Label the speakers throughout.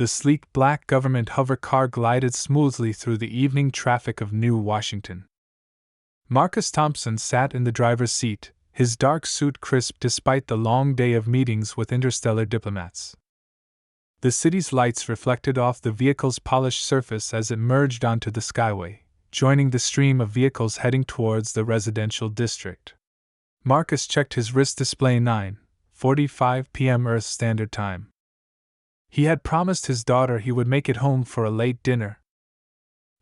Speaker 1: The sleek black government hover car glided smoothly through the evening traffic of New Washington. Marcus Thompson sat in the driver's seat, his dark suit crisp despite the long day of meetings with interstellar diplomats. The city's lights reflected off the vehicle's polished surface as it merged onto the skyway, joining the stream of vehicles heading towards the residential district. Marcus checked his wrist display 9:45 p.m. Earth Standard Time. He had promised his daughter he would make it home for a late dinner.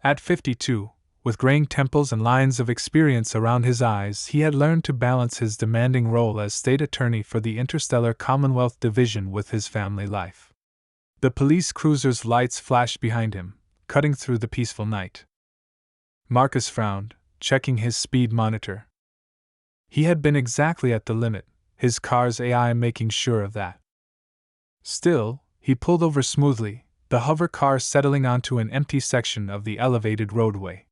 Speaker 1: At 52, with graying temples and lines of experience around his eyes, he had learned to balance his demanding role as state attorney for the Interstellar Commonwealth Division with his family life. The police cruiser's lights flashed behind him, cutting through the peaceful night. Marcus frowned, checking his speed monitor. He had been exactly at the limit, his car's AI making sure of that. Still, he pulled over smoothly, the hover car settling onto an empty section of the elevated roadway.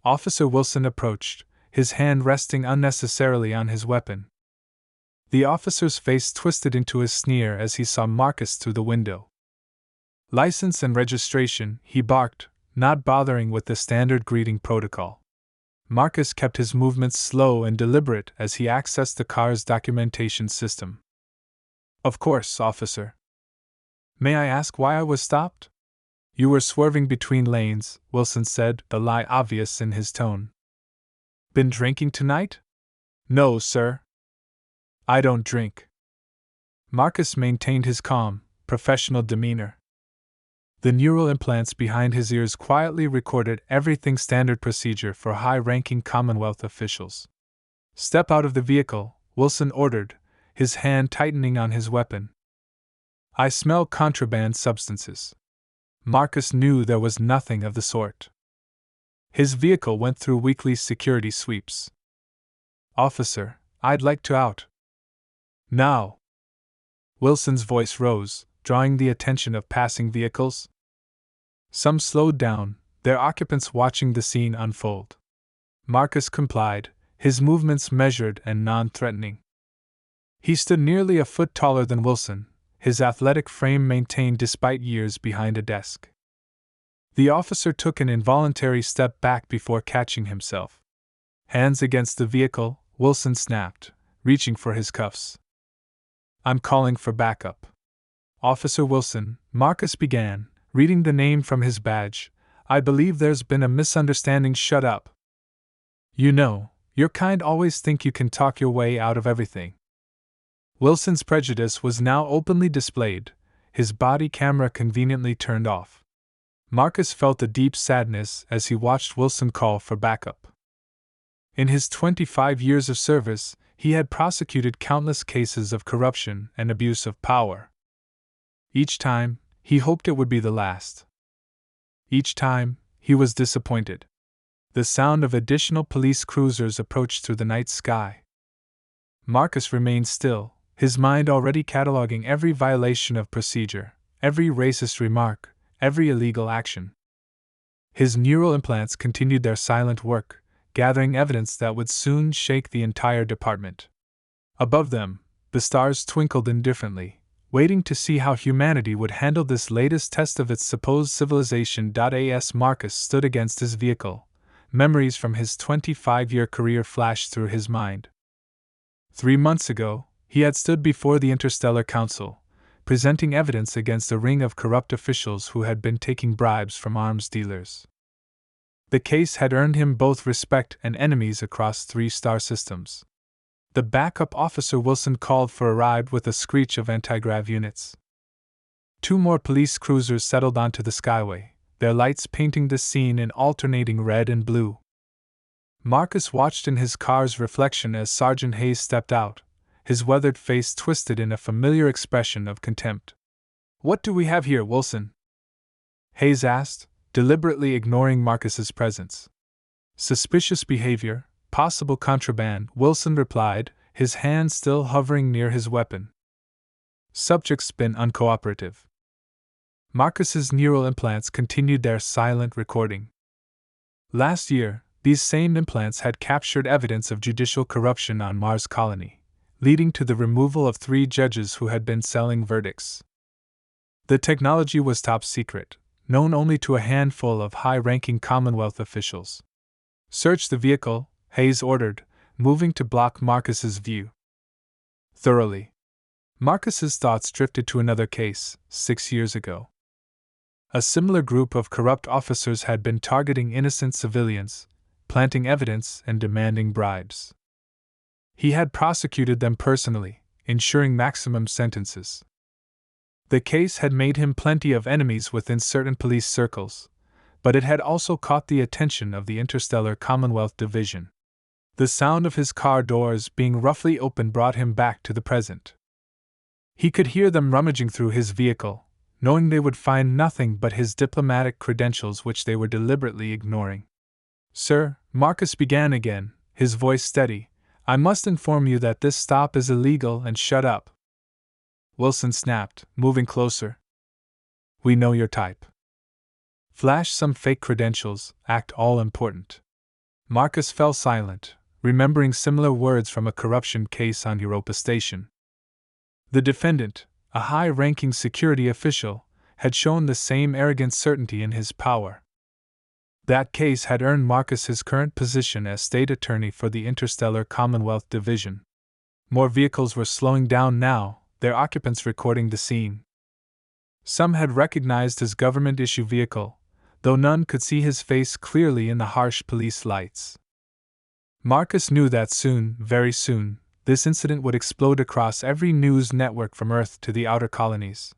Speaker 1: Officer Wilson approached, his hand resting unnecessarily on his weapon. The officer's face twisted into a sneer as he saw Marcus through the window. "License and registration," he barked, not bothering with the standard greeting protocol. Marcus kept his movements slow and deliberate as he accessed the car's documentation system. "Of course, officer. May I ask why I was stopped?" "You were swerving between lanes," Wilson said, the lie obvious in his tone. "Been drinking tonight?" "No, sir. I don't drink." Marcus maintained his calm, professional demeanor. The neural implants behind his ears quietly recorded everything standard procedure for high-ranking Commonwealth officials. "Step out of the vehicle," Wilson ordered, his hand tightening on his weapon. "I smell contraband substances." Marcus knew there was nothing of the sort. His vehicle went through weekly security sweeps. "Officer, I'd like to out." "Now." Wilson's voice rose, drawing the attention of passing vehicles. Some slowed down, their occupants watching the scene unfold. Marcus complied, his movements measured and non-threatening. He stood nearly a foot taller than Wilson, his athletic frame maintained despite years behind a desk. The officer took an involuntary step back before catching himself. "Hands against the vehicle," Wilson snapped, reaching for his cuffs. "I'm calling for backup." "Officer Wilson," Marcus began, reading the name from his badge, "I believe there's been a misunderstanding." "Shut up. You know, your kind always think you can talk your way out of everything." Wilson's prejudice was now openly displayed, his body camera conveniently turned off. Marcus felt a deep sadness as he watched Wilson call for backup. In his 25 years of service, he had prosecuted countless cases of corruption and abuse of power. Each time, he hoped it would be the last. Each time, he was disappointed. The sound of additional police cruisers approached through the night sky. Marcus remained still, his mind already cataloging every violation of procedure, every racist remark, every illegal action. His neural implants continued their silent work, gathering evidence that would soon shake the entire department. Above them, the stars twinkled indifferently, waiting to see how humanity would handle this latest test of its supposed civilization. As Marcus stood against his vehicle, memories from his 25-year career flashed through his mind. 3 months ago, he had stood before the Interstellar Council, presenting evidence against a ring of corrupt officials who had been taking bribes from arms dealers. The case had earned him both respect and enemies across 3 star systems. The backup officer Wilson called for arrived with a screech of anti-grav units. 2 more police cruisers settled onto the skyway, their lights painting the scene in alternating red and blue. Marcus watched in his car's reflection as Sergeant Hayes stepped out, his weathered face twisted in a familiar expression of contempt. "What do we have here, Wilson?" Hayes asked, deliberately ignoring Marcus's presence. "Suspicious behavior, possible contraband," Wilson replied, his hand still hovering near his weapon. "Subject's been uncooperative." Marcus's neural implants continued their silent recording. Last year, these same implants had captured evidence of judicial corruption on Mars Colony, leading to the removal of 3 judges who had been selling verdicts. The technology was top secret, known only to a handful of high-ranking Commonwealth officials. "Search the vehicle," Hayes ordered, moving to block Marcus's view. Thoroughly. Marcus's thoughts drifted to another case, 6 years ago. A similar group of corrupt officers had been targeting innocent civilians, planting evidence and demanding bribes. He had prosecuted them personally, ensuring maximum sentences. The case had made him plenty of enemies within certain police circles, but it had also caught the attention of the Interstellar Commonwealth Division. The sound of his car doors being roughly opened brought him back to the present. He could hear them rummaging through his vehicle, knowing they would find nothing but his diplomatic credentials, which they were deliberately ignoring. "Sir," Marcus began again, his voice steady, "I must inform you that this stop is illegal and shut up." Wilson snapped, moving closer. "We know your type. Flash some fake credentials, act all important." Marcus fell silent, remembering similar words from a corruption case on Europa Station. The defendant, a high-ranking security official, had shown the same arrogant certainty in his power. That case had earned Marcus his current position as state attorney for the Interstellar Commonwealth Division. More vehicles were slowing down now, their occupants recording the scene. Some had recognized his government-issue vehicle, though none could see his face clearly in the harsh police lights. Marcus knew that soon, very soon, this incident would explode across every news network from Earth to the outer colonies.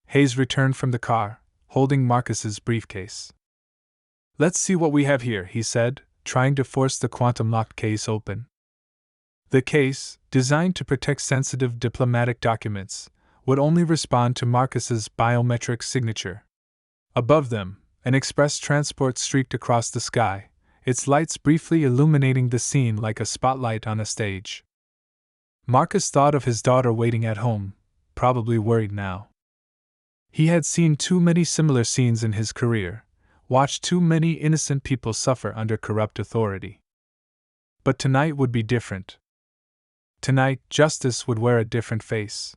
Speaker 1: Hayes returned from the car, holding Marcus's briefcase. "Let's see what we have here," he said, trying to force the quantum-locked case open. The case, designed to protect sensitive diplomatic documents, would only respond to Marcus's biometric signature. Above them, an express transport streaked across the sky, its lights briefly illuminating the scene like a spotlight on a stage. Marcus thought of his daughter waiting at home, probably worried now. He had seen too many similar scenes in his career, watched too many innocent people suffer under corrupt authority. But tonight would be different. Tonight, justice would wear a different face.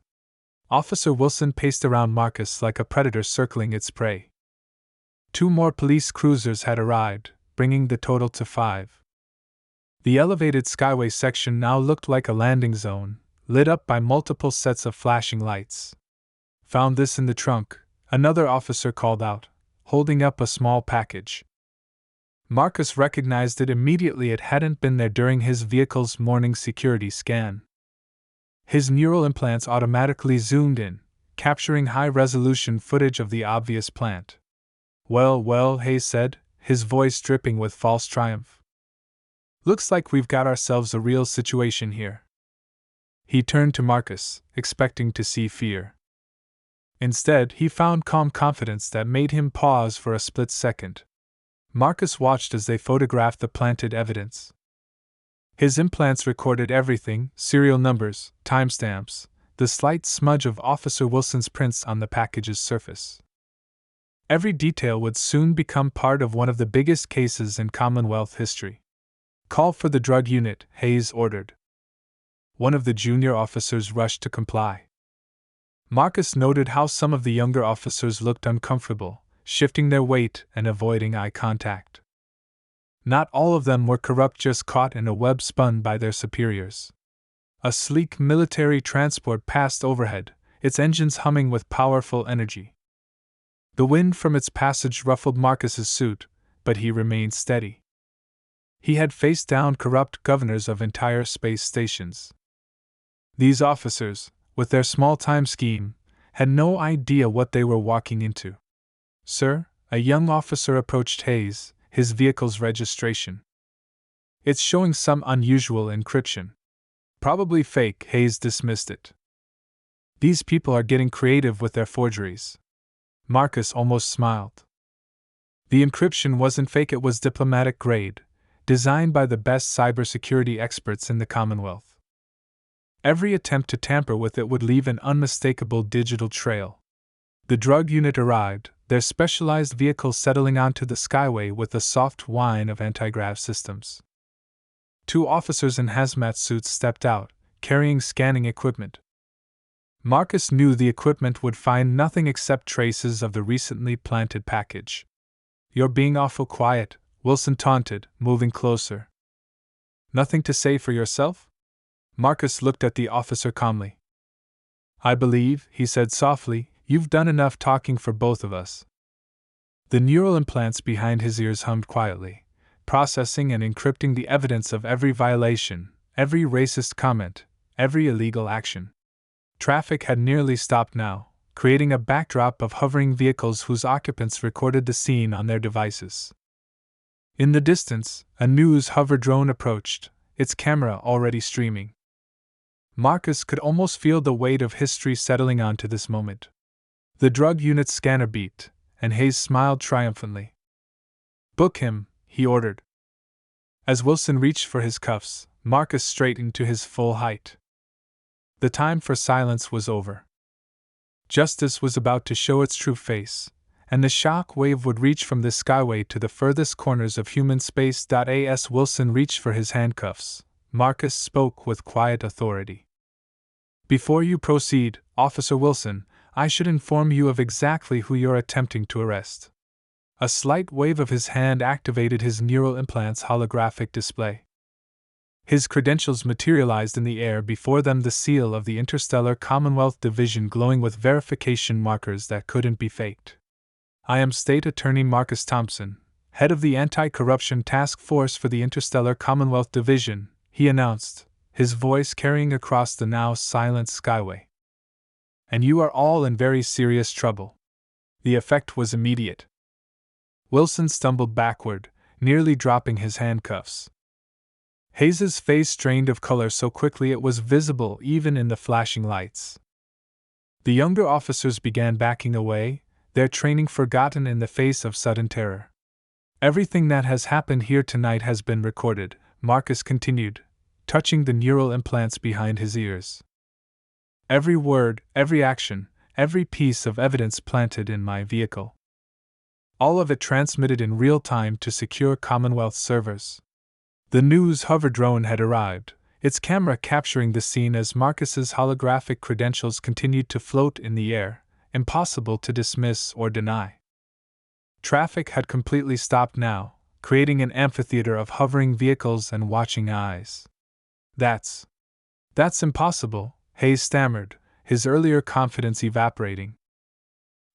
Speaker 1: Officer Wilson paced around Marcus like a predator circling its prey. 2 more police cruisers had arrived, bringing the total to 5. The elevated skyway section now looked like a landing zone, lit up by multiple sets of flashing lights. "Found this in the trunk," another officer called out, holding up a small package. Marcus recognized it immediately. It hadn't been there during his vehicle's morning security scan. His neural implants automatically zoomed in, capturing high-resolution footage of the obvious plant. "Well, well," Hayes said, his voice dripping with false triumph. "Looks like we've got ourselves a real situation here." He turned to Marcus, expecting to see fear. Instead, he found calm confidence that made him pause for a split second. Marcus watched as they photographed the planted evidence. His implants recorded everything: serial numbers, timestamps, the slight smudge of Officer Wilson's prints on the package's surface. Every detail would soon become part of one of the biggest cases in Commonwealth history. "Call for the drug unit," Hayes ordered. One of the junior officers rushed to comply. Marcus noted how some of the younger officers looked uncomfortable, shifting their weight and avoiding eye contact. Not all of them were corrupt, just caught in a web spun by their superiors. A sleek military transport passed overhead, its engines humming with powerful energy. The wind from its passage ruffled Marcus's suit, but he remained steady. He had faced down corrupt governors of entire space stations. These officers, with their small-time scheme, had no idea what they were walking into. "Sir," a young officer approached Hayes, his vehicle's registration. "It's showing some unusual encryption." "Probably fake," Hayes dismissed it. "These people are getting creative with their forgeries." Marcus almost smiled. The encryption wasn't fake, it was diplomatic grade, designed by the best cybersecurity experts in the Commonwealth. Every attempt to tamper with it would leave an unmistakable digital trail. The drug unit arrived, their specialized vehicle settling onto the skyway with a soft whine of anti-grav systems. 2 officers in hazmat suits stepped out, carrying scanning equipment. Marcus knew the equipment would find nothing except traces of the recently planted package. "You're being awful quiet," Wilson taunted, moving closer. "Nothing to say for yourself?" Marcus looked at the officer calmly. "I believe," he said softly, "you've done enough talking for both of us." The neural implants behind his ears hummed quietly, processing and encrypting the evidence of every violation, every racist comment, every illegal action. Traffic had nearly stopped now, creating a backdrop of hovering vehicles whose occupants recorded the scene on their devices. In the distance, a news hover drone approached, its camera already streaming. Marcus could almost feel the weight of history settling onto this moment. The drug unit's scanner beeped, and Hayes smiled triumphantly. "Book him," he ordered. As Wilson reached for his cuffs, Marcus straightened to his full height. The time for silence was over. Justice was about to show its true face, and the shock wave would reach from the skyway to the furthest corners of human space. As Wilson reached for his handcuffs, Marcus spoke with quiet authority. "Before you proceed, Officer Wilson, I should inform you of exactly who you're attempting to arrest." A slight wave of his hand activated his neural implant's holographic display. His credentials materialized in the air before them, the seal of the Interstellar Commonwealth Division glowing with verification markers that couldn't be faked. "I am State Attorney Marcus Thompson, head of the Anti-Corruption Task Force for the Interstellar Commonwealth Division," he announced, his voice carrying across the now silent skyway. "And you are all in very serious trouble." The effect was immediate. Wilson stumbled backward, nearly dropping his handcuffs. Hayes's face drained of color so quickly it was visible even in the flashing lights. The younger officers began backing away, their training forgotten in the face of sudden terror. "Everything that has happened here tonight has been recorded," Marcus continued, touching the neural implants behind his ears. "Every word, every action, every piece of evidence planted in my vehicle. All of it transmitted in real time to secure Commonwealth servers." The news hover drone had arrived, its camera capturing the scene as Marcus's holographic credentials continued to float in the air, impossible to dismiss or deny. Traffic had completely stopped now, creating an amphitheater of hovering vehicles and watching eyes. That's impossible," Hayes stammered, his earlier confidence evaporating.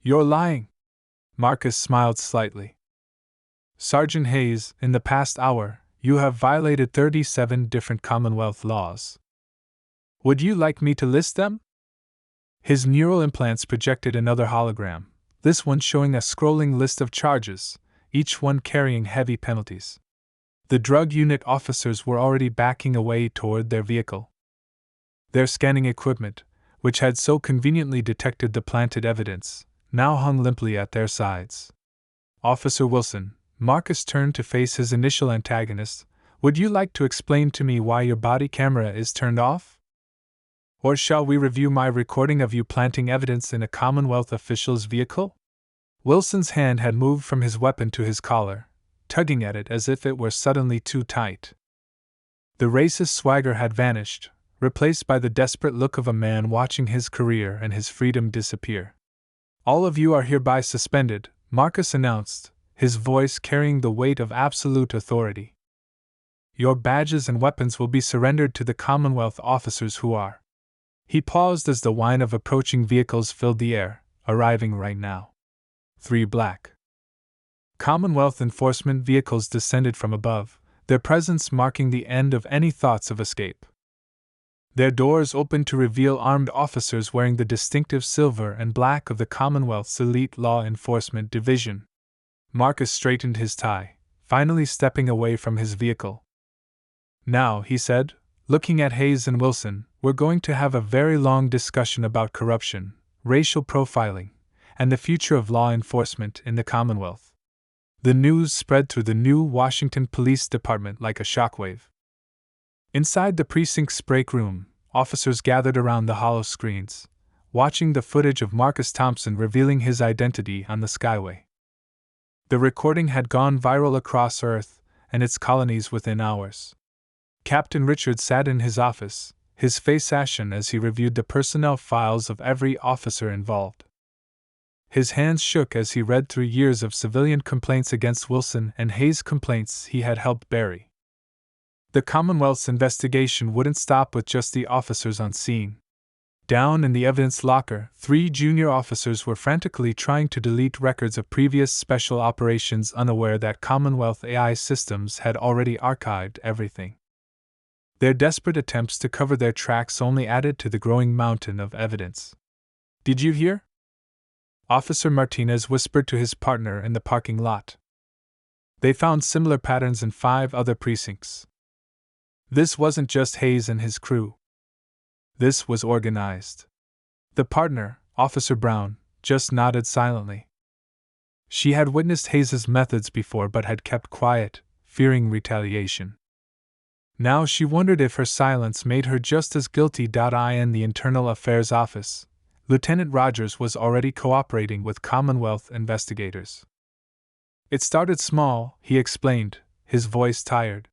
Speaker 1: "You're lying." Marcus smiled slightly. "Sergeant Hayes, in the past hour, you have violated 37 different Commonwealth laws. Would you like me to list them?" His neural implants projected another hologram, this one showing a scrolling list of charges, each one carrying heavy penalties. The drug unit officers were already backing away toward their vehicle. Their scanning equipment, which had so conveniently detected the planted evidence, now hung limply at their sides. "Officer Wilson," Marcus turned to face his initial antagonist, "would you like to explain to me why your body camera is turned off? Or shall we review my recording of you planting evidence in a Commonwealth official's vehicle?" Wilson's hand had moved from his weapon to his collar, tugging at it as if it were suddenly too tight. The racist swagger had vanished, replaced by the desperate look of a man watching his career and his freedom disappear. "All of you are hereby suspended," Marcus announced, his voice carrying the weight of absolute authority. "Your badges and weapons will be surrendered to the Commonwealth officers who are." He paused as the whine of approaching vehicles filled the air, "arriving right now." 3 black Commonwealth enforcement vehicles descended from above, their presence marking the end of any thoughts of escape. Their doors opened to reveal armed officers wearing the distinctive silver and black of the Commonwealth's elite law enforcement division. Marcus straightened his tie, finally stepping away from his vehicle. "Now," he said, looking at Hayes and Wilson, "we're going to have a very long discussion about corruption, racial profiling, and the future of law enforcement in the Commonwealth." The news spread through the new Washington Police Department like a shockwave. Inside the precinct's break room, officers gathered around the hollow screens, watching the footage of Marcus Thompson revealing his identity on the skyway. The recording had gone viral across Earth and its colonies within hours. Captain Richard sat in his office, his face ashen as he reviewed the personnel files of every officer involved. His hands shook as he read through years of civilian complaints against Wilson and Hayes, complaints he had helped bury. The Commonwealth's investigation wouldn't stop with just the officers on scene. Down in the evidence locker, 3 junior officers were frantically trying to delete records of previous special operations, unaware that Commonwealth AI systems had already archived everything. Their desperate attempts to cover their tracks only added to the growing mountain of evidence. "Did you hear?" Officer Martinez whispered to his partner in the parking lot. They found similar patterns in 5 other precincts. This wasn't just Hayes and his crew. This was organized. The partner, Officer Brown, just nodded silently. She had witnessed Hayes's methods before but had kept quiet, fearing retaliation. Now she wondered if her silence made her just as guilty. In the Internal Affairs Office, Lieutenant Rogers was already cooperating with Commonwealth investigators. "It started small," he explained, his voice tired.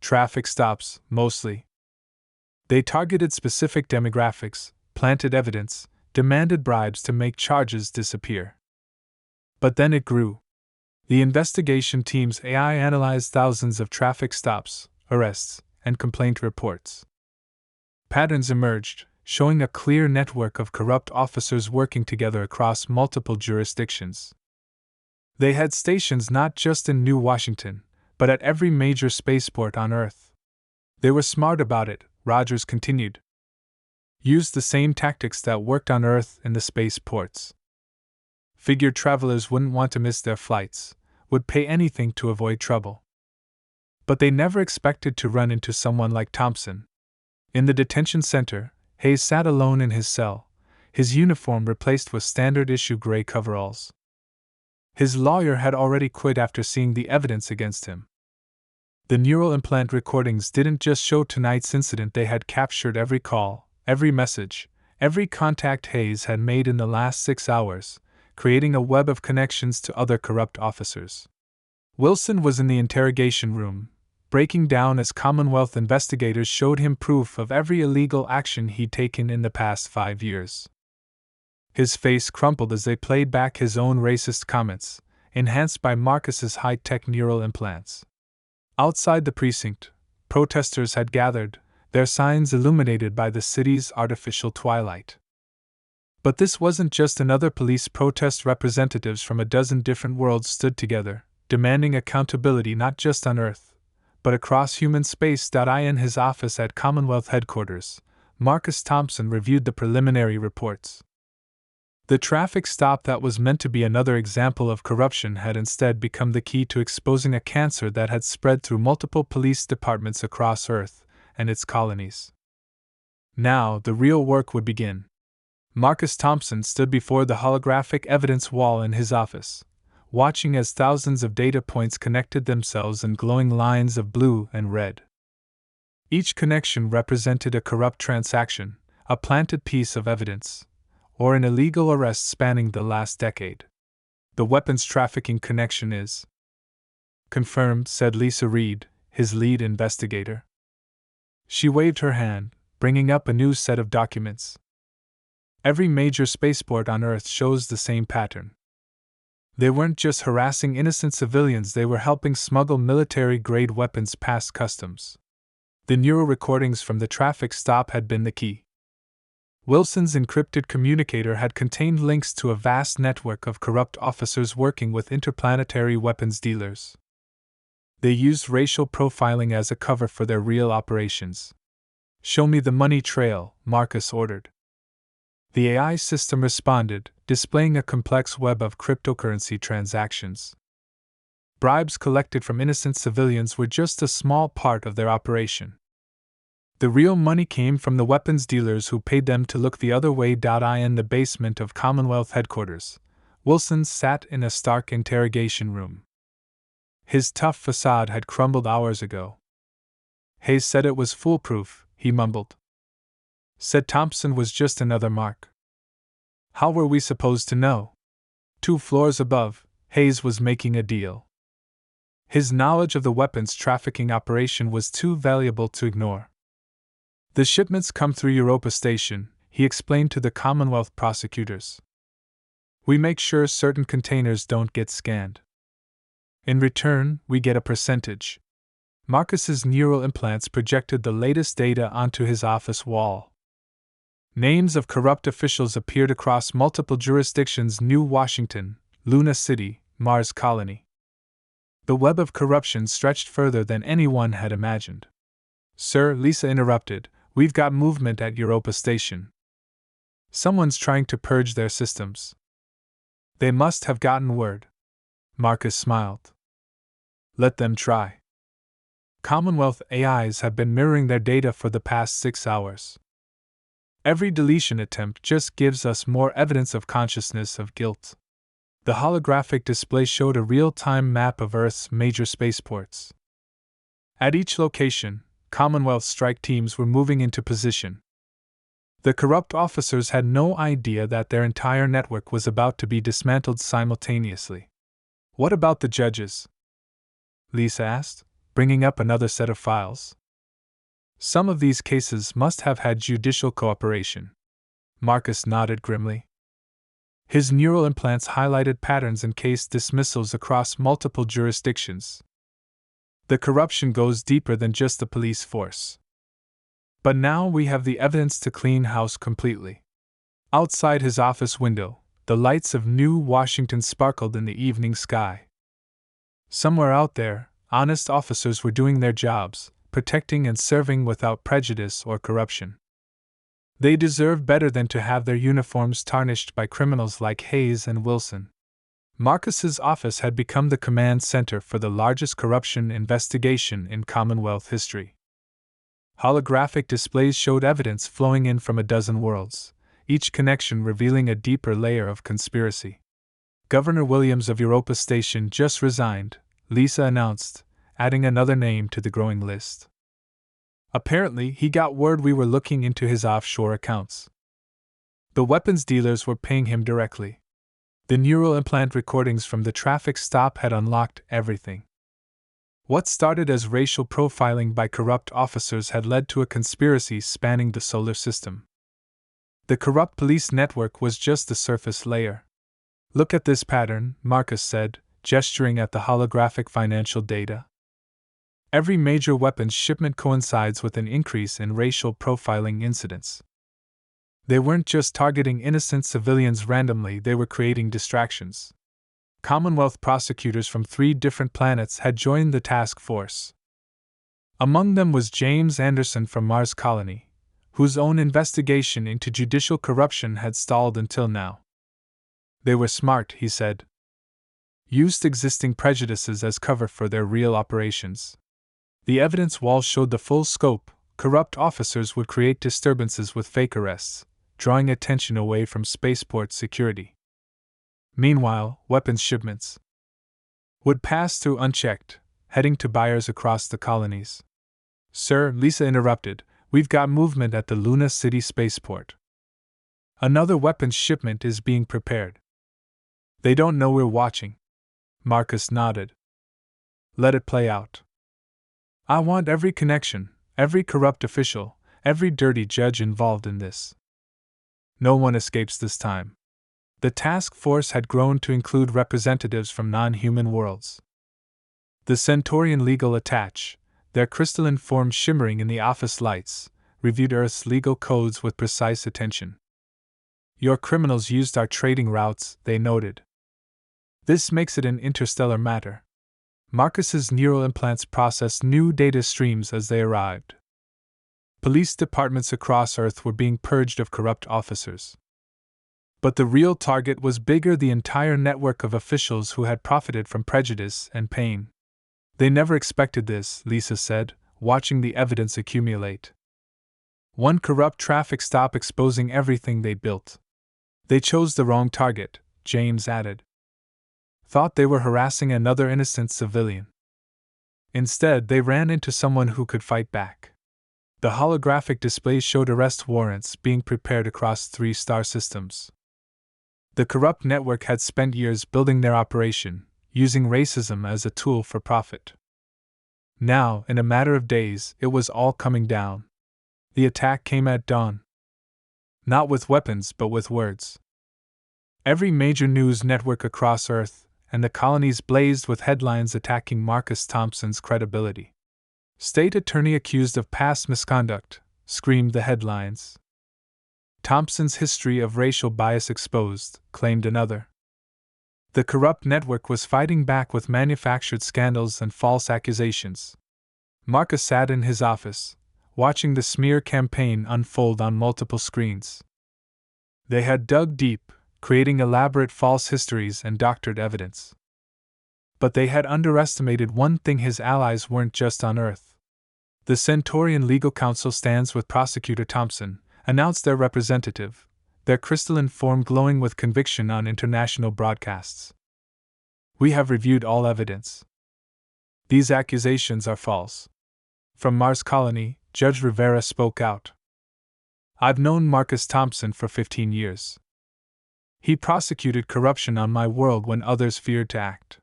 Speaker 1: "Traffic stops, mostly. They targeted specific demographics, planted evidence, demanded bribes to make charges disappear. But then it grew. The investigation team's AI analyzed thousands of traffic stops, arrests, and complaint reports. Patterns emerged, showing a clear network of corrupt officers working together across multiple jurisdictions. They had stations not just in New Washington, but at every major spaceport on Earth. They were smart about it, Rogers continued. Used the same tactics that worked on Earth in the spaceports. Figured travelers wouldn't want to miss their flights, would pay anything to avoid trouble. But they never expected to run into someone like Thompson. In the detention center, Hayes sat alone in his cell, his uniform replaced with standard-issue gray coveralls. His lawyer had already quit after seeing the evidence against him. The neural implant recordings didn't just show tonight's incident, they had captured every call, every message, every contact Hayes had made in the last 6 hours, creating a web of connections to other corrupt officers. Wilson was in the interrogation room, breaking down as Commonwealth investigators showed him proof of every illegal action he'd taken in the past 5 years. His face crumpled as they played back his own racist comments, enhanced by Marcus's high-tech neural implants. Outside the precinct, protesters had gathered, their signs illuminated by the city's artificial twilight. But this wasn't just another police protest. Representatives from a dozen different worlds stood together, demanding accountability not just on Earth, but across human space. In his office at Commonwealth headquarters, Marcus Thompson reviewed the preliminary reports. The traffic stop that was meant to be another example of corruption had instead become the key to exposing a cancer that had spread through multiple police departments across Earth and its colonies. Now, the real work would begin. Marcus Thompson stood before the holographic evidence wall in his office, watching as thousands of data points connected themselves in glowing lines of blue and red. Each connection represented a corrupt transaction, a planted piece of evidence, or an illegal arrest spanning the last decade. "The weapons trafficking connection is confirmed," said Lisa Reed, his lead investigator. She waved her hand, bringing up a new set of documents. Every major spaceport on Earth shows the same pattern. They weren't just harassing innocent civilians, they were helping smuggle military-grade weapons past customs. The neural recordings from the traffic stop had been the key. Wilson's encrypted communicator had contained links to a vast network of corrupt officers working with interplanetary weapons dealers. They used racial profiling as a cover for their real operations. "Show me the money trail," Marcus ordered. The AI system responded, displaying a complex web of cryptocurrency transactions. Bribes collected from innocent civilians were just a small part of their operation. The real money came from the weapons dealers who paid them to look the other way. In the basement of Commonwealth headquarters, Wilson sat in a stark interrogation room. His tough facade had crumbled hours ago. "Hayes said it was foolproof," he mumbled. "Said Thompson was just another mark. How were we supposed to know?" 2 floors above, Hayes was making a deal. His knowledge of the weapons trafficking operation was too valuable to ignore. The shipments come through Europa Station, he explained to the Commonwealth prosecutors. We make sure certain containers don't get scanned. In return, we get a percentage. Marcus's neural implants projected the latest data onto his office wall. Names of corrupt officials appeared across multiple jurisdictions: New Washington, Luna City, Mars Colony. The web of corruption stretched further than anyone had imagined. Sir, Lisa interrupted, we've got movement at Europa Station. Someone's trying to purge their systems. They must have gotten word. Marcus smiled. Let them try. Commonwealth AIs have been mirroring their data for the past 6 hours. Every deletion attempt just gives us more evidence of consciousness of guilt. The holographic display showed a real-time map of Earth's major spaceports. At each location, Commonwealth strike teams were moving into position. The corrupt officers had no idea that their entire network was about to be dismantled simultaneously. What about the judges? Lisa asked, bringing up another set of files. Some of these cases must have had judicial cooperation. Marcus nodded grimly. His neural implants highlighted patterns in case dismissals across multiple jurisdictions. The corruption goes deeper than just the police force. But now we have the evidence to clean house completely. Outside his office window, the lights of New Washington sparkled in the evening sky. Somewhere out there, honest officers were doing their jobs, protecting and serving without prejudice or corruption. They deserve better than to have their uniforms tarnished by criminals like Hayes and Wilson. Marcus's office had become the command center for the largest corruption investigation in Commonwealth history. Holographic displays showed evidence flowing in from a dozen worlds, each connection revealing a deeper layer of conspiracy. Governor Williams of Europa Station just resigned, Lisa announced, adding another name to the growing list. Apparently, he got word we were looking into his offshore accounts. The weapons dealers were paying him directly. The neural implant recordings from the traffic stop had unlocked everything. What started as racial profiling by corrupt officers had led to a conspiracy spanning the solar system. The corrupt police network was just the surface layer. Look at this pattern, Marcus said, gesturing at the holographic financial data. Every major weapons shipment coincides with an increase in racial profiling incidents. They weren't just targeting innocent civilians randomly, they were creating distractions. Commonwealth prosecutors from 3 different planets had joined the task force. Among them was James Anderson from Mars Colony, whose own investigation into judicial corruption had stalled until now. They were smart, he said. Used existing prejudices as cover for their real operations. The evidence wall showed the full scope. Corrupt officers would create disturbances with fake arrests, drawing attention away from spaceport security. Meanwhile, weapons shipments would pass through unchecked, heading to buyers across the colonies. Sir, Lisa interrupted, we've got movement at the Luna City spaceport. Another weapons shipment is being prepared. They don't know we're watching. Marcus nodded. Let it play out. I want every connection, every corrupt official, every dirty judge involved in this. No one escapes this time. The task force had grown to include representatives from non-human worlds. The Centaurian legal attach, their crystalline form shimmering in the office lights, reviewed Earth's legal codes with precise attention. Your criminals used our trading routes, they noted. This makes it an interstellar matter. Marcus's neural implants processed new data streams as they arrived. Police departments across Earth were being purged of corrupt officers. But the real target was bigger: the entire network of officials who had profited from prejudice and pain. They never expected this, Lisa said, watching the evidence accumulate. One corrupt traffic stop exposing everything they built. They chose the wrong target, James added. Thought they were harassing another innocent civilian. Instead, they ran into someone who could fight back. The holographic display showed arrest warrants being prepared across 3 star systems. The corrupt network had spent years building their operation, using racism as a tool for profit. Now, in a matter of days, it was all coming down. The attack came at dawn. Not with weapons, but with words. Every major news network across Earth and the colonies blazed with headlines attacking Marcus Thompson's credibility. State attorney accused of past misconduct, screamed the headlines. Thompson's history of racial bias exposed, claimed another. The corrupt network was fighting back with manufactured scandals and false accusations. Marcus sat in his office, watching the smear campaign unfold on multiple screens. They had dug deep, creating elaborate false histories and doctored evidence. But they had underestimated one thing: his allies weren't just on Earth. The Centaurian Legal Counsel stands with Prosecutor Thompson, announced their representative, their crystalline form glowing with conviction on international broadcasts. We have reviewed all evidence. These accusations are false. From Mars Colony, Judge Rivera spoke out. I've known Marcus Thompson for 15 years. He prosecuted corruption on my world when others feared to act.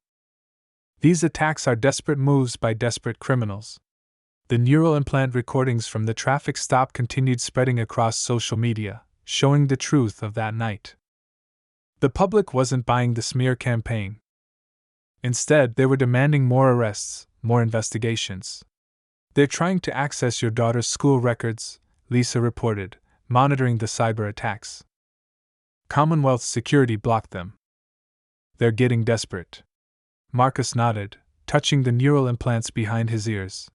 Speaker 1: These attacks are desperate moves by desperate criminals. The neural implant recordings from the traffic stop continued spreading across social media, showing the truth of that night. The public wasn't buying the smear campaign. Instead, they were demanding more arrests, more investigations. They're trying to access your daughter's school records, Lisa reported, monitoring the cyber attacks. Commonwealth security blocked them. They're getting desperate. Marcus nodded, touching the neural implants behind his ears.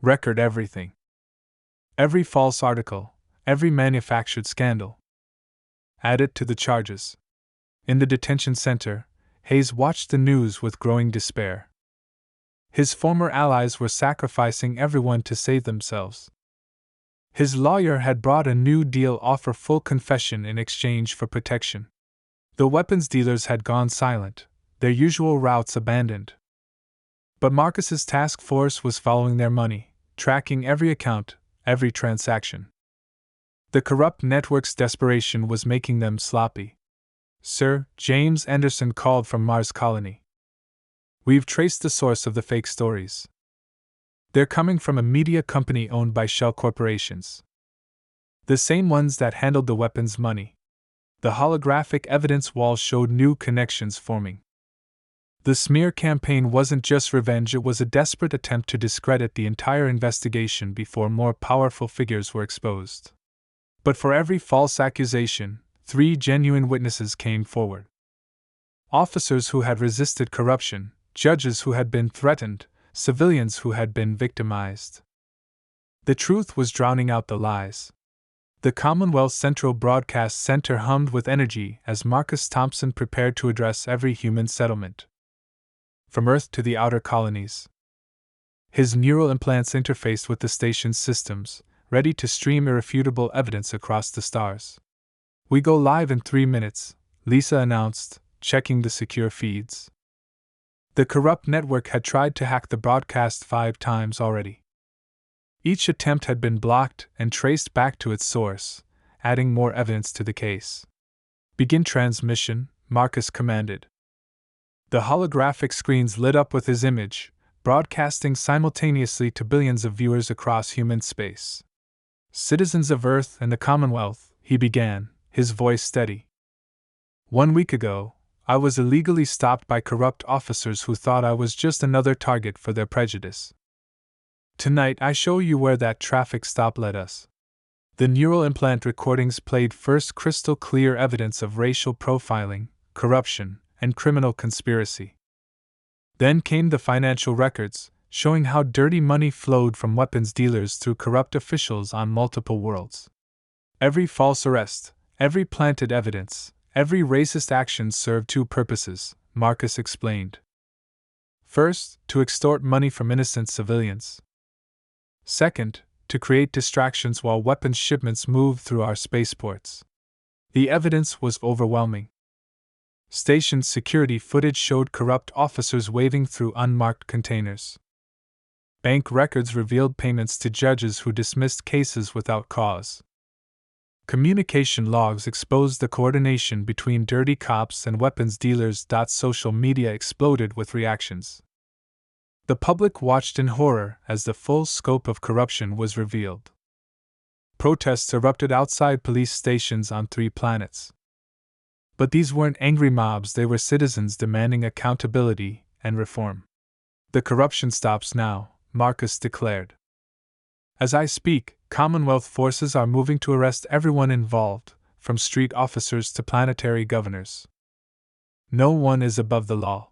Speaker 1: Record everything. Every false article, every manufactured scandal. Add it to the charges. In the detention center, Hayes watched the news with growing despair. His former allies were sacrificing everyone to save themselves. His lawyer had brought a new deal offer: full confession in exchange for protection. The weapons dealers had gone silent, their usual routes abandoned. But Marcus's task force was following their money, tracking every account, every transaction. The corrupt network's desperation was making them sloppy. Sir James Anderson called from Mars Colony. We've traced the source of the fake stories. They're coming from a media company owned by shell corporations. The same ones that handled the weapons money. The holographic evidence wall showed new connections forming. The smear campaign wasn't just revenge, it was a desperate attempt to discredit the entire investigation before more powerful figures were exposed. But for every false accusation, 3 genuine witnesses came forward. Officers who had resisted corruption, judges who had been threatened, civilians who had been victimized. The truth was drowning out the lies. The Commonwealth Central Broadcast Center hummed with energy as Marcus Thompson prepared to address every human settlement. From Earth to the outer colonies. His neural implants interfaced with the station's systems, ready to stream irrefutable evidence across the stars. We go live in 3 minutes, Lisa announced, checking the secure feeds. The corrupt network had tried to hack the broadcast 5 times already. Each attempt had been blocked and traced back to its source, adding more evidence to the case. Begin transmission, Marcus commanded. The holographic screens lit up with his image, broadcasting simultaneously to billions of viewers across human space. Citizens of Earth and the Commonwealth, he began, his voice steady. 1 week ago, I was illegally stopped by corrupt officers who thought I was just another target for their prejudice. Tonight I show you where that traffic stop led us. The neural implant recordings played first crystal clear evidence of racial profiling, corruption, and criminal conspiracy. Then came the financial records, showing how dirty money flowed from weapons dealers through corrupt officials on multiple worlds. Every false arrest, every planted evidence, every racist action served 2 purposes, Marcus explained. First, to extort money from innocent civilians. Second, to create distractions while weapons shipments moved through our spaceports. The evidence was overwhelming. Station security footage showed corrupt officers waving through unmarked containers. Bank records revealed payments to judges who dismissed cases without cause. Communication logs exposed the coordination between dirty cops and weapons dealers. Social media exploded with reactions. The public watched in horror as the full scope of corruption was revealed. Protests erupted outside police stations on 3 planets. But these weren't angry mobs, they were citizens demanding accountability and reform. The corruption stops now, Marcus declared. As I speak, Commonwealth forces are moving to arrest everyone involved, from street officers to planetary governors. No one is above the law.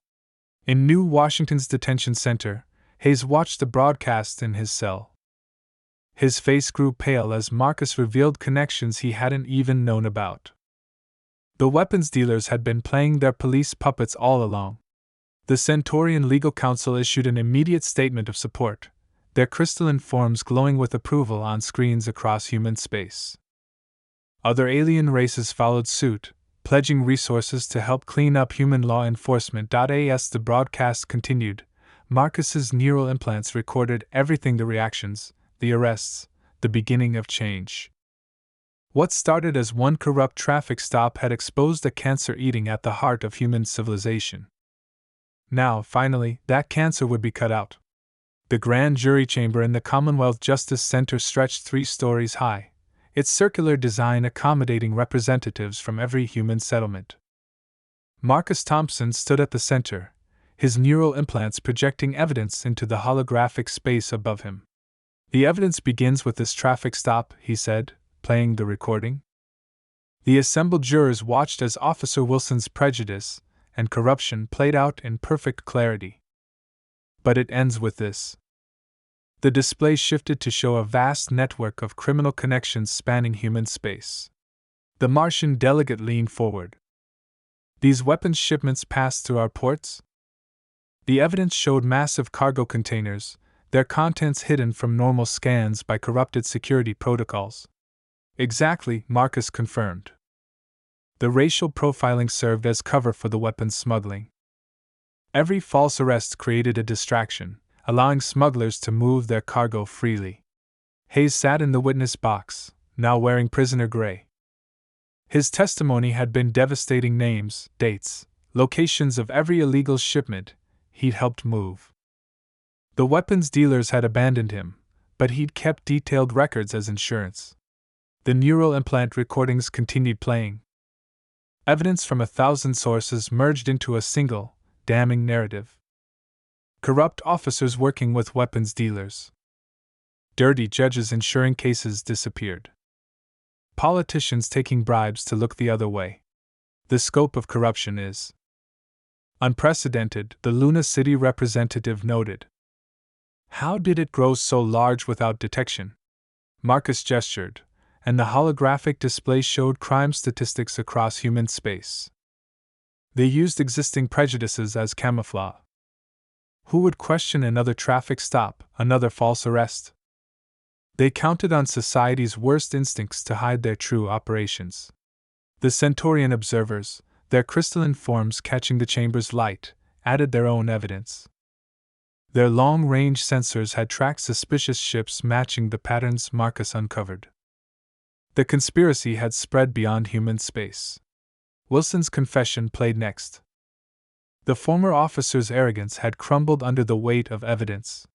Speaker 1: In New Washington's detention center, Hayes watched the broadcast in his cell. His face grew pale as Marcus revealed connections he hadn't even known about. The weapons dealers had been playing their police puppets all along. The Centaurian Legal Council issued an immediate statement of support, their crystalline forms glowing with approval on screens across human space. Other alien races followed suit, pledging resources to help clean up human law enforcement. As the broadcast continued, Marcus's neural implants recorded everything: the reactions, the arrests, the beginning of change. What started as one corrupt traffic stop had exposed a cancer eating at the heart of human civilization. Now, finally, that cancer would be cut out. The grand jury chamber in the Commonwealth Justice Center stretched 3 stories high, its circular design accommodating representatives from every human settlement. Marcus Thompson stood at the center, his neural implants projecting evidence into the holographic space above him. The evidence begins with this traffic stop, he said, playing the recording. The assembled jurors watched as Officer Wilson's prejudice and corruption played out in perfect clarity. But it ends with this. The display shifted to show a vast network of criminal connections spanning human space. The Martian delegate leaned forward. These weapons shipments passed through our ports? The evidence showed massive cargo containers, their contents hidden from normal scans by corrupted security protocols. Exactly, Marcus confirmed. The racial profiling served as cover for the weapons smuggling. Every false arrest created a distraction, allowing smugglers to move their cargo freely. Hayes sat in the witness box, now wearing prisoner gray. His testimony had been devastating: names, dates, locations of every illegal shipment he'd helped move. The weapons dealers had abandoned him, but he'd kept detailed records as insurance. The neural implant recordings continued playing. Evidence from 1,000 sources merged into a single, damning narrative. Corrupt officers working with weapons dealers. Dirty judges ensuring cases disappeared. Politicians taking bribes to look the other way. The scope of corruption is unprecedented, the Luna City representative noted. How did it grow so large without detection? Marcus gestured, and the holographic display showed crime statistics across human space. They used existing prejudices as camouflage. Who would question another traffic stop, another false arrest? They counted on society's worst instincts to hide their true operations. The Centaurian observers, their crystalline forms catching the chamber's light, added their own evidence. Their long-range sensors had tracked suspicious ships matching the patterns Marcus uncovered. The conspiracy had spread beyond human space. Wilson's confession played next. The former officer's arrogance had crumbled under the weight of evidence.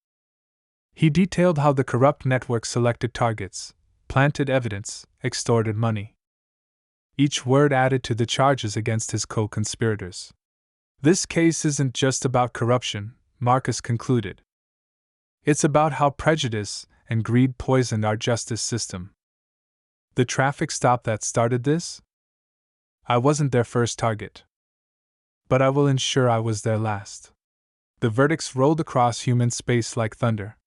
Speaker 1: He detailed how the corrupt network selected targets, planted evidence, extorted money. Each word added to the charges against his co-conspirators. This case isn't just about corruption, Marcus concluded. It's about how prejudice and greed poisoned our justice system. The traffic stop that started this? I wasn't their first target. But I will ensure I was their last. The verdicts rolled across human space like thunder.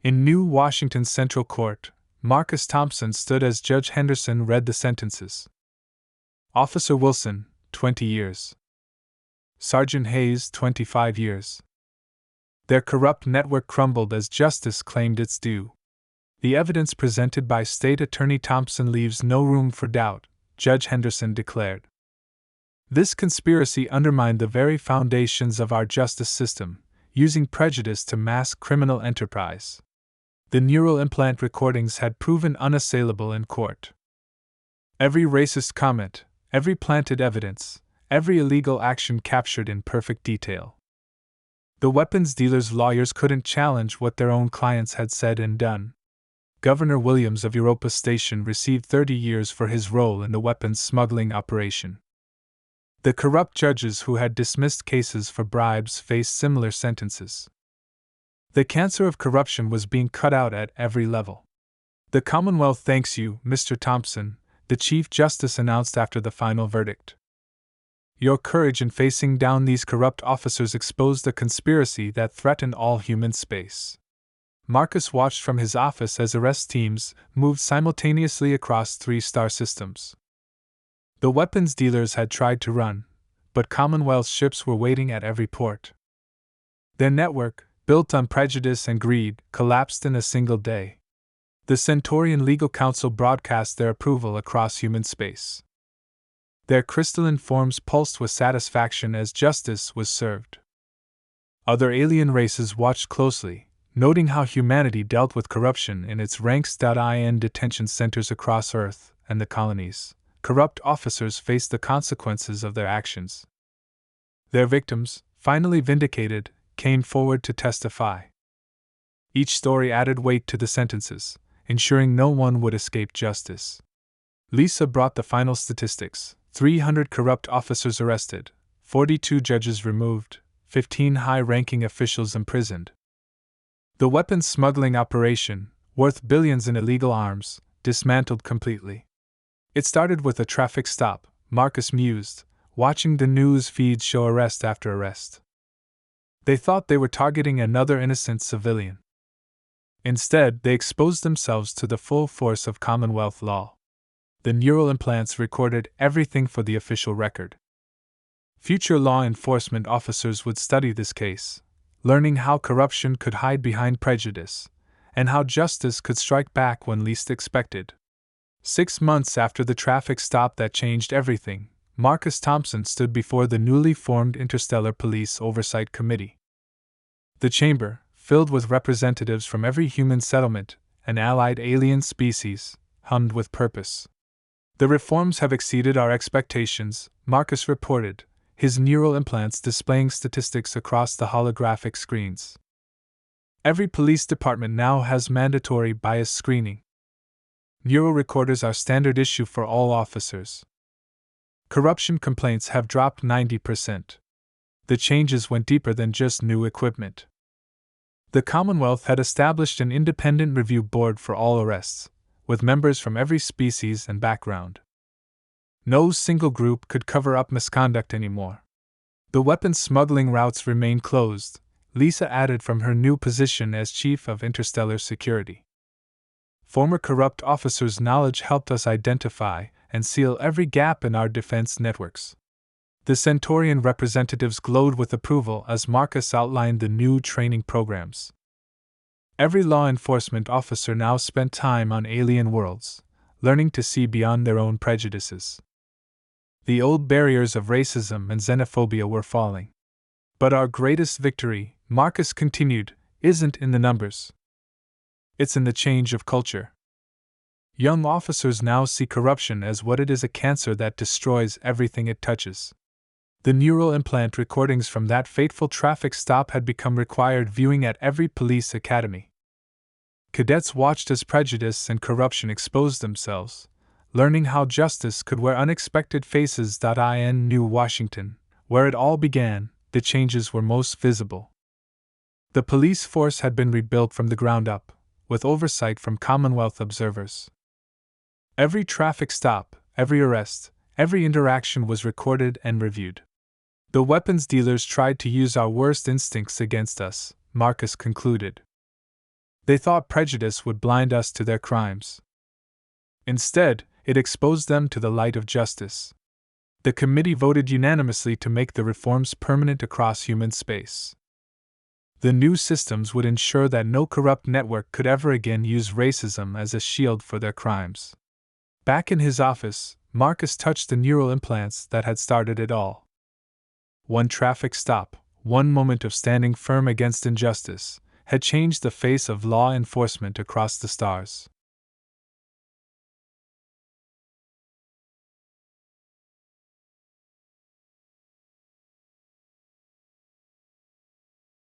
Speaker 1: In New Washington's Central Court, Marcus Thompson stood as Judge Henderson read the sentences. Officer Wilson, 20 years. Sergeant Hayes, 25 years. Their corrupt network crumbled as justice claimed its due. The evidence presented by State Attorney Thompson leaves no room for doubt, Judge Henderson declared. This conspiracy undermined the very foundations of our justice system, using prejudice to mask criminal enterprise. The neural implant recordings had proven unassailable in court. Every racist comment, every planted evidence, every illegal action captured in perfect detail. The weapons dealers' lawyers couldn't challenge what their own clients had said and done. Governor Williams of Europa Station received 30 years for his role in the weapons smuggling operation. The corrupt judges who had dismissed cases for bribes faced similar sentences. The cancer of corruption was being cut out at every level. "The Commonwealth thanks you, Mr. Thompson," the Chief Justice announced after the final verdict. "Your courage in facing down these corrupt officers exposed a conspiracy that threatened all human space." Marcus watched from his office as arrest teams moved simultaneously across 3 star systems. The weapons dealers had tried to run, but Commonwealth ships were waiting at every port. Their network, built on prejudice and greed, collapsed in a single day. The Centaurian Legal Council broadcast their approval across human space. Their crystalline forms pulsed with satisfaction as justice was served. Other alien races watched closely, noting how humanity dealt with corruption in its ranks.in detention centers across Earth and the colonies. Corrupt officers faced the consequences of their actions. Their victims, finally vindicated, came forward to testify. Each story added weight to the sentences, ensuring no one would escape justice. Lisa brought the final statistics: 300 corrupt officers arrested, 42 judges removed, 15 high-ranking officials imprisoned. The weapons smuggling operation, worth billions in illegal arms, dismantled completely. It started with a traffic stop, Marcus mused, watching the news feeds show arrest after arrest. They thought they were targeting another innocent civilian. Instead, they exposed themselves to the full force of Commonwealth law. The neural implants recorded everything for the official record. Future law enforcement officers would study this case, learning how corruption could hide behind prejudice, and how justice could strike back when least expected. 6 months after the traffic stop that changed everything, Marcus Thompson stood before the newly formed Interstellar Police Oversight Committee. The chamber, filled with representatives from every human settlement and allied alien species, hummed with purpose. "The reforms have exceeded our expectations," Marcus reported, his neural implants displaying statistics across the holographic screens. "Every police department now has mandatory bias screening. Neural recorders are standard issue for all officers. Corruption complaints have dropped 90%. The changes went deeper than just new equipment. The Commonwealth had established an independent review board for all arrests, with members from every species and background. No single group could cover up misconduct anymore. The weapons smuggling routes remained closed," Lisa added from her new position as Chief of Interstellar Security. "Former corrupt officers' knowledge helped us identify and seal every gap in our defense networks." The Centaurian representatives glowed with approval as Marcus outlined the new training programs. Every law enforcement officer now spent time on alien worlds, learning to see beyond their own prejudices. The old barriers of racism and xenophobia were falling. "But our greatest victory," Marcus continued, "isn't in the numbers. It's in the change of culture. Young officers now see corruption as what it is: a cancer that destroys everything it touches." The neural implant recordings from that fateful traffic stop had become required viewing at every police academy. Cadets watched as prejudice and corruption exposed themselves, learning how justice could wear unexpected faces. In New Washington, where it all began, the changes were most visible. The police force had been rebuilt from the ground up, with oversight from Commonwealth observers. Every traffic stop, every arrest, every interaction was recorded and reviewed. "The weapons dealers tried to use our worst instincts against us," Marcus concluded. "They thought prejudice would blind us to their crimes. Instead, it exposed them to the light of justice." The committee voted unanimously to make the reforms permanent across human space. The new systems would ensure that no corrupt network could ever again use racism as a shield for their crimes. Back in his office, Marcus touched the neural implants that had started it all. One traffic stop, one moment of standing firm against injustice, had changed the face of law enforcement across the stars.